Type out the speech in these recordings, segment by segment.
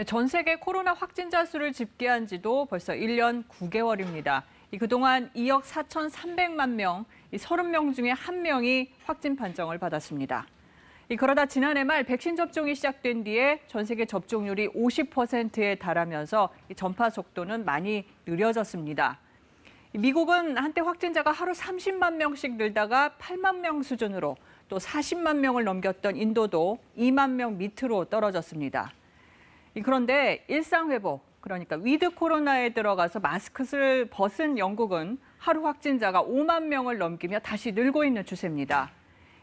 전 세계 코로나 확진자 수를 집계한 지도 벌써 1년 9개월입니다. 그동안 2억 4,300만 명, 30명 중에 1명이 확진 판정을 받았습니다. 그러다 지난해 말 백신 접종이 시작된 뒤에 전 세계 접종률이 50%에 달하면서 전파 속도는 많이 느려졌습니다. 미국은 한때 확진자가 하루 30만 명씩 늘다가 8만 명 수준으로, 또 40만 명을 넘겼던 인도도 2만 명 밑으로 떨어졌습니다. 그런데 일상회복, 그러니까 위드 코로나에 들어가서 마스크를 벗은 영국은 하루 확진자가 5만 명을 넘기며 다시 늘고 있는 추세입니다.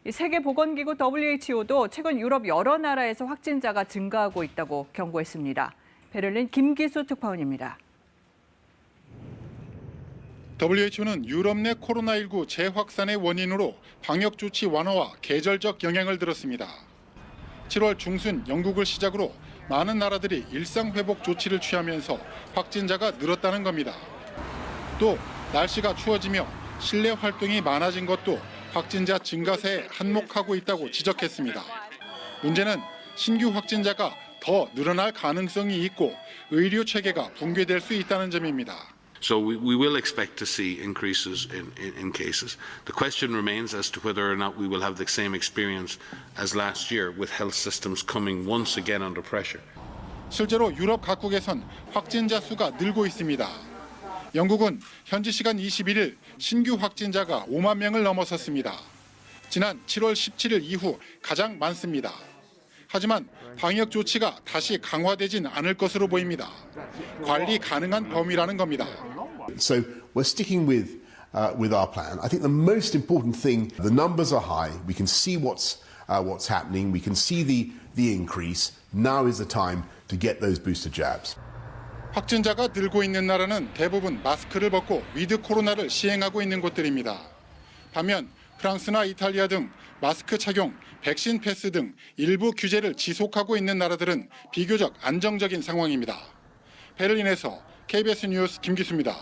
세계보건기구 WHO도 최근 유럽 여러 나라에서 확진자가 증가하고 있다고 경고했습니다. 베를린 김기수 특파원입니다. WHO는 유럽 내 코로나19 재확산의 원인으로 방역 조치 완화와 계절적 영향을 들었습니다. 7월 중순 영국을 시작으로 많은 나라들이 일상 회복 조치를 취하면서 확진자가 늘었다는 겁니다. 또 날씨가 추워지며 실내 활동이 많아진 것도 확진자 증가세에 한몫하고 있다고 지적했습니다. 문제는 신규 확진자가 더 늘어날 가능성이 있고 의료 체계가 붕괴될 수 있다는 점입니다. So we will expect to see increases in cases. The question remains as to whether or not we will have the same experience as last year with health systems coming once again under pressure. 실제로 유럽 각국에선 확진자 수가 늘고 있습니다. 영국은 현지 시간 21일 신규 확진자가 5만 명을 넘어섰습니다. 지난 7월 17일 이후 가장 많습니다. 하지만 방역 조치가 다시 강화되진 않을 것으로 보입니다. 관리 가능한 범위라는 겁니다. So we're sticking with our plan. I think the most important thing, the numbers are high. We can see what's happening. We can see the increase. Now is the time to get those booster jabs. 확진자가 늘고 있는 나라는 대부분 마스크를 벗고 위드 코로나를 시행하고 있는 곳들입니다. 반면 프랑스나 이탈리아 등 마스크 착용, 백신 패스 등 일부 규제를 지속하고 있는 나라들은 비교적 안정적인 상황입니다. 베를린에서 KBS 뉴스 김기수입니다.